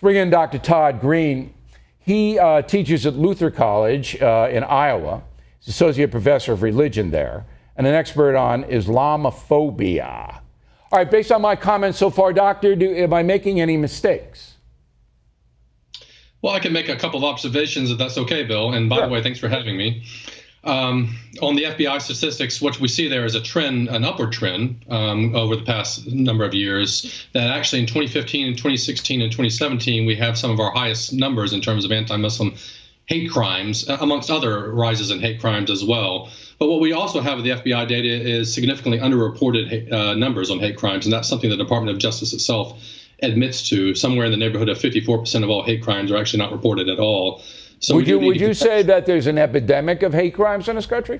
bring in Dr. Todd Green. He teaches at Luther College in Iowa. He's associate professor of religion there and an expert on Islamophobia. All right, based on my comments so far, Doctor, am I making any mistakes? Well, I can make a couple of observations if that's okay, Bill. And by the way, thanks for having me. On the FBI statistics, what we see there is a trend, an upward trend over the past number of years, that actually in 2015 and 2016 and 2017, we have some of our highest numbers in terms of anti-Muslim hate crimes, amongst other rises in hate crimes as well. But what we also have with the FBI data is significantly underreported numbers on hate crimes, and that's something the Department of Justice itself admits to. Somewhere in the neighborhood of 54% of all hate crimes are actually not reported at all. So would you say that there's an epidemic of hate crimes in this country?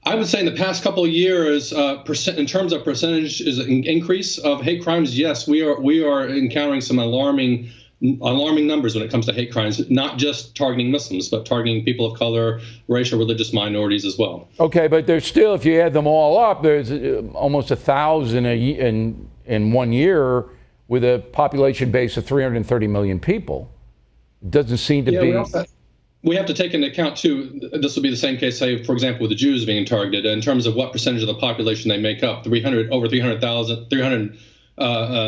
I would say in the past couple of years, in terms of percentage is an increase of hate crimes. Yes, we are encountering some alarming numbers when it comes to hate crimes, not just targeting Muslims, but targeting people of color, racial, religious minorities as well. Okay, but there's still, if you add them all up, there's almost 1,000 in 1 year with a population base of 330 million people. Doesn't seem to be. We have to take into account, too, this will be the same case, say, for example, with the Jews being targeted, in terms of what percentage of the population they make up. Over 300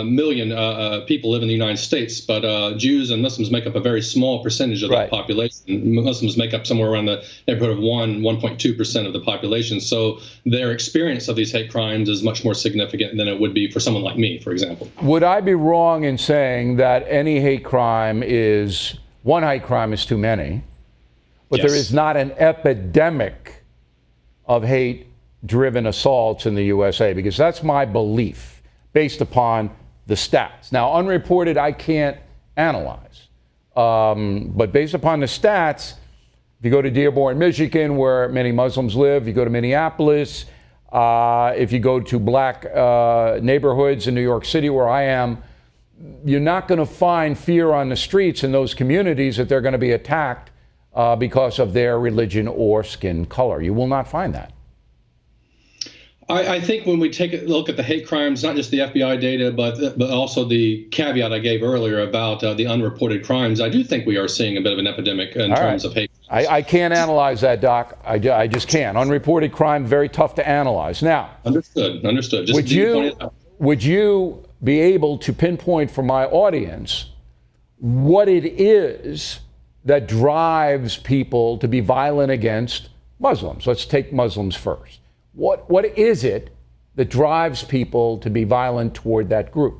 million people live in the United States, but Jews and Muslims make up a very small percentage of that population. Muslims make up somewhere around the neighborhood of 1.2% of the population. So their experience of these hate crimes is much more significant than it would be for someone like me, for example. Would I be wrong in saying that any hate crime one hate crime is too many, but there is not an epidemic of hate-driven assaults in the USA? Because that's my belief, based upon the stats. Now, unreported, I can't analyze. But based upon the stats, if you go to Dearborn, Michigan, where many Muslims live, you go to Minneapolis, if you go to black neighborhoods in New York City, where I am, you're not going to find fear on the streets in those communities that they're going to be attacked because of their religion or skin color. You will not find that. I think when we take a look at the hate crimes, not just the FBI data, but also the caveat I gave earlier about the unreported crimes, I do think we are seeing a bit of an epidemic in terms of hate. I can't analyze that, Doc. I just can't. Unreported crime, very tough to analyze. Now, Understood. Just would you be able to pinpoint for my audience what it is that drives people to be violent against Muslims? Let's take Muslims first. What is it that drives people to be violent toward that group?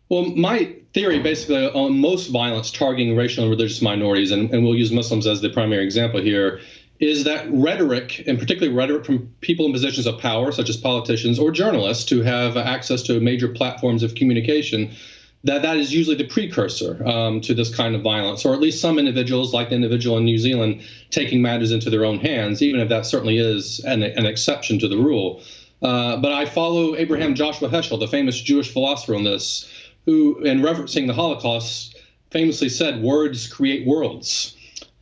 Well, my theory basically on most violence targeting racial and religious minorities, and we'll use Muslims as the primary example here, is that rhetoric, and particularly rhetoric from people in positions of power, such as politicians or journalists who have access to major platforms of communication, that is usually the precursor to this kind of violence, or at least some individuals, like the individual in New Zealand, taking matters into their own hands, even if that certainly is an exception to the rule. But I follow Abraham Joshua Heschel, the famous Jewish philosopher, on this, who, in referencing the Holocaust, famously said, "Words create worlds."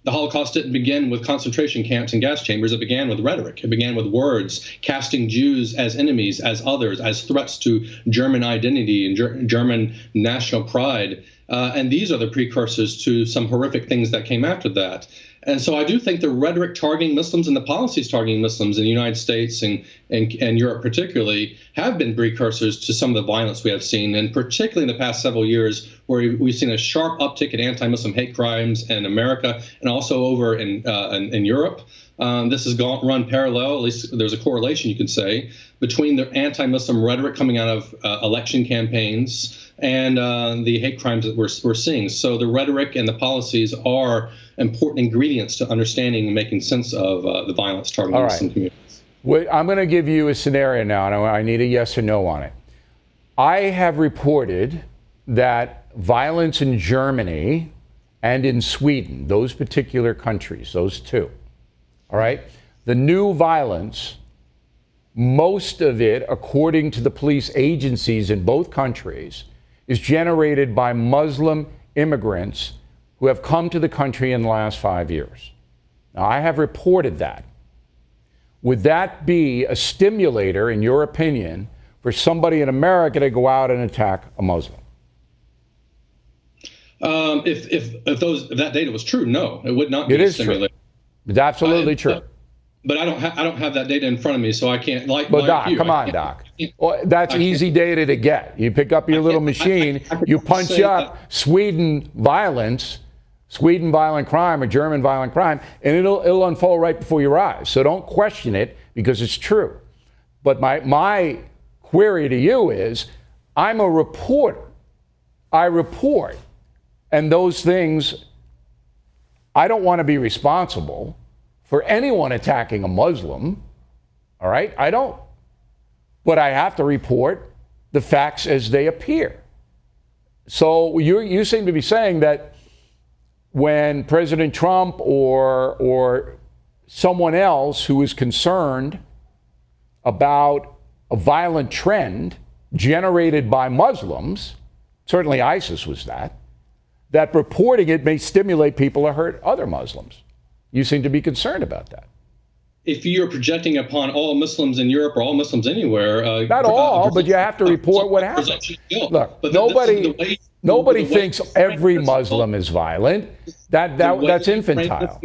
The Holocaust didn't begin with concentration camps and gas chambers. It began with rhetoric. It began with words, casting Jews as enemies, as others, as threats to German identity and German national pride. And these are the precursors to some horrific things that came after that. And so I do think the rhetoric targeting Muslims and the policies targeting Muslims in the United States and Europe particularly have been precursors to some of the violence we have seen, and particularly in the past several years where we've seen a sharp uptick in anti-Muslim hate crimes in America and also over in Europe. This has run parallel, at least there's a correlation you can say, between the anti-Muslim rhetoric coming out of election campaigns and the hate crimes that we're seeing. So the rhetoric and the policies are important ingredients to understanding and making sense of the violence targeting Muslim communities. I'm going to give you a scenario now, and I need a yes or no on it. I have reported that violence in Germany and in Sweden, those particular countries, those two, all right, the new violence, most of it, according to the police agencies in both countries, is generated by Muslim immigrants who have come to the country in the last 5 years. Now, I have reported that. Would that be a stimulator, in your opinion, for somebody in America to go out and attack a Muslim? If that data was true, no, it would not be It is stimulated. true. It's absolutely true. But I don't have that data in front of me, so I can't Well, Doc, come on, Doc. Well, that's easy data to get. You pick up your little machine, you punch up Sweden violent crime or German violent crime, and it'll unfold right before your eyes. So don't question it because it's true. But my query to you is, I'm a reporter. I report, and those things, I don't want to be responsible for anyone attacking a Muslim, all right? I don't. But I have to report the facts as they appear. So you seem to be saying that when President Trump or someone else who is concerned about a violent trend generated by Muslims, certainly ISIS was that reporting it may stimulate people to hurt other Muslims. You seem to be concerned about that. If you're projecting upon all Muslims in Europe or all Muslims anywhere, not all, but you have to report what happened. Look, nobody thinks every Muslim is violent. That's infantile.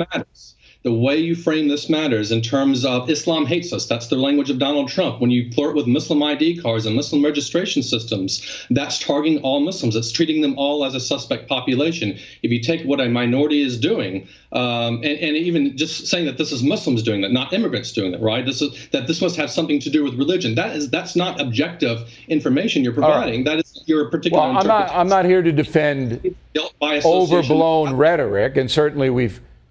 The way you frame this matters in terms of Islam hates us. That's the language of Donald Trump. When you flirt with Muslim ID cards and Muslim registration systems, that's targeting all Muslims. It's treating them all as a suspect population. If you take what a minority is doing, and even just saying that this is Muslims doing that, not immigrants doing that, right? This must have something to do with religion. That's not objective information you're providing. Right. That is your particular interpretation. I'm not here to defend overblown rhetoric, and certainly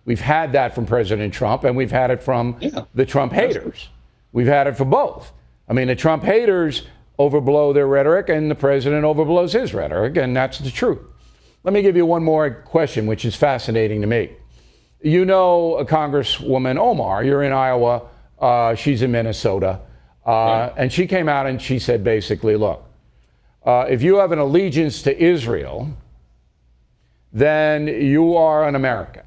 We've had that from President Trump, and we've had it from the Trump haters. We've had it for both. I mean, the Trump haters overblow their rhetoric, and the president overblows his rhetoric, and that's the truth. Let me give you one more question, which is fascinating to me. You know Congresswoman Omar. You're in Iowa. She's in Minnesota. And she came out and she said basically, look, if you have an allegiance to Israel, then you are an American.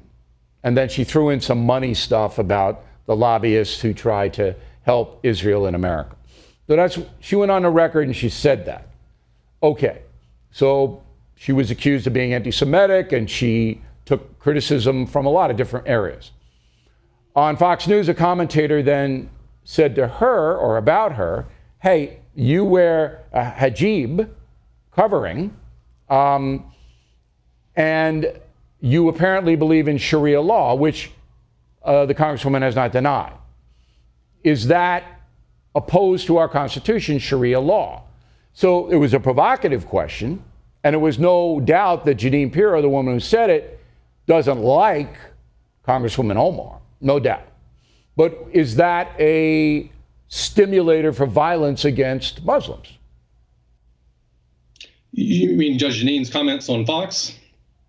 And then she threw in some money stuff about the lobbyists who try to help Israel in America. So she went on the record and she said that. Okay, so she was accused of being anti-Semitic and she took criticism from a lot of different areas. On Fox News, a commentator then said to her or about her, hey, you wear a hijab covering, and you apparently believe in Sharia law, which the Congresswoman has not denied. Is that opposed to our Constitution, Sharia law? So it was a provocative question, and it was no doubt that Jeanine Pirro, the woman who said it, doesn't like Congresswoman Omar, no doubt. But is that a stimulator for violence against Muslims? You mean Judge Jeanine's comments on Fox?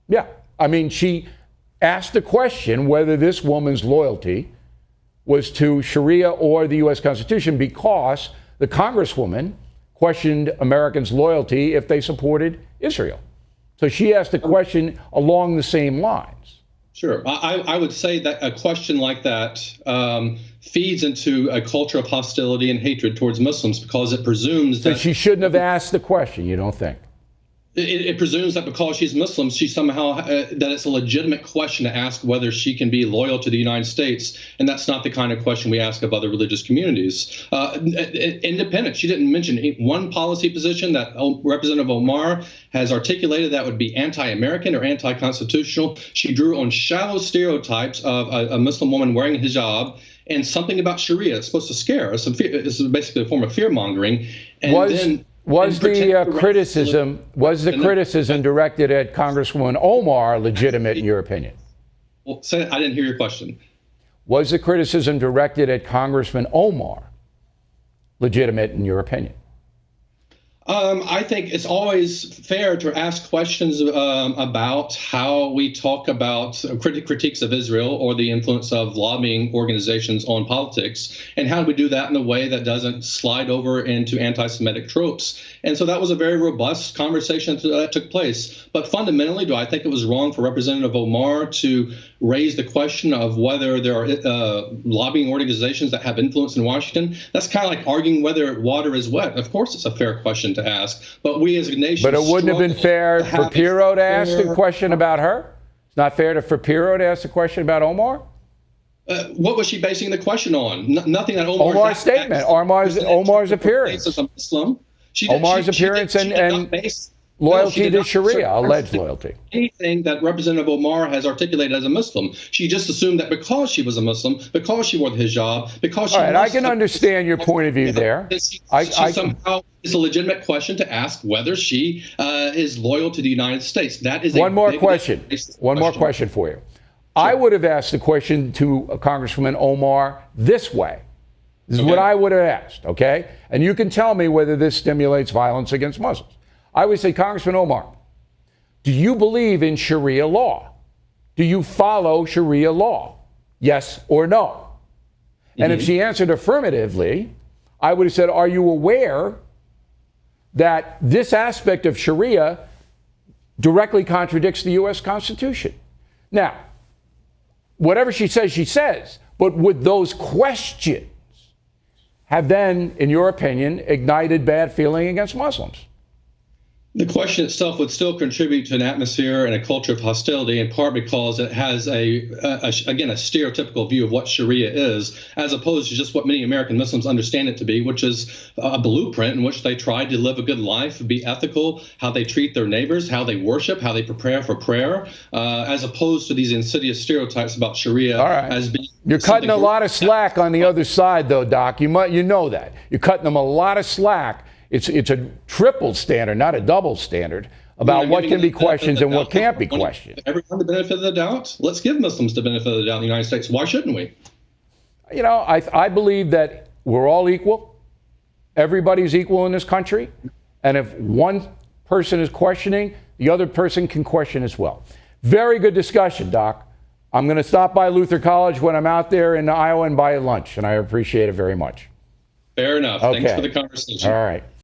Yeah. I mean, she asked the question whether this woman's loyalty was to Sharia or the U.S. Constitution because the Congresswoman questioned Americans' loyalty if they supported Israel. So she asked a question along the same lines. Sure. I would say that a question like that feeds into a culture of hostility and hatred towards Muslims because it presumes that... So she shouldn't have asked the question, you don't think? It presumes that because she's Muslim, she somehow that it's a legitimate question to ask whether she can be loyal to the United States, and that's not the kind of question we ask of other religious communities. Independent. She didn't mention one policy position that Representative Omar has articulated that would be anti-American or anti-constitutional. She drew on shallow stereotypes of a Muslim woman wearing a hijab and something about Sharia. It's supposed to scare us. It's basically a form of fear mongering. Was the criticism directed at Congresswoman Omar legitimate in your opinion? Well, I didn't hear your question. Was the criticism directed at Congressman Omar legitimate in your opinion? I think it's always fair to ask questions about how we talk about critiques of Israel or the influence of lobbying organizations on politics, and how do we do that in a way that doesn't slide over into anti-Semitic tropes. And so that was a very robust conversation that took place. But fundamentally, do I think it was wrong for Representative Omar to raise the question of whether there are lobbying organizations that have influence in Washington? That's kind of like arguing whether water is wet. Of course, it's a fair question to ask. But we as a nation. But it wouldn't have been fair for Pirro to ask a question about her? It's not fair for Pirro to ask a question about Omar? What was she basing the question on? Nothing that Omar's statement, Omar's appearance. As a Muslim. Omar's appearance and loyalty to Sharia, alleged loyalty. Anything that Representative Omar has articulated as a Muslim. She just assumed that because she was a Muslim, because she wore the hijab, because she. All right, I can understand your point of view there. Somehow it's a legitimate question to ask whether she is loyal to the United States. That is one more question. One more question for you. Sure. I would have asked the question to Congresswoman Omar this way. This is what I would have asked, okay? And you can tell me whether this stimulates violence against Muslims. I would say, Congressman Omar, do you believe in Sharia law? Do you follow Sharia law? Yes or no? And if she answered affirmatively, I would have said, are you aware that this aspect of Sharia directly contradicts the U.S. Constitution? Now, whatever she says, but would those questions have then, in your opinion, ignited bad feeling against Muslims? The question itself would still contribute to an atmosphere and a culture of hostility, in part because it has again, a stereotypical view of what Sharia is, as opposed to just what many American Muslims understand it to be, which is a blueprint in which they try to live a good life, be ethical, how they treat their neighbors, how they worship, how they prepare for prayer, as opposed to these insidious stereotypes about Sharia as being. You're cutting a lot of slack on the other side, though, Doc. You know that. You're cutting them a lot of slack. It's a triple standard, not a double standard, about what can be questions and what can't be questioned. Everyone the benefit of the doubt? Let's give Muslims the benefit of the doubt in the United States. Why shouldn't we? You know, I believe that we're all equal. Everybody's equal in this country. And if one person is questioning, the other person can question as well. Very good discussion, Doc. I'm going to stop by Luther College when I'm out there in Iowa and buy lunch, and I appreciate it very much. Fair enough. Okay. Thanks for the conversation. All right.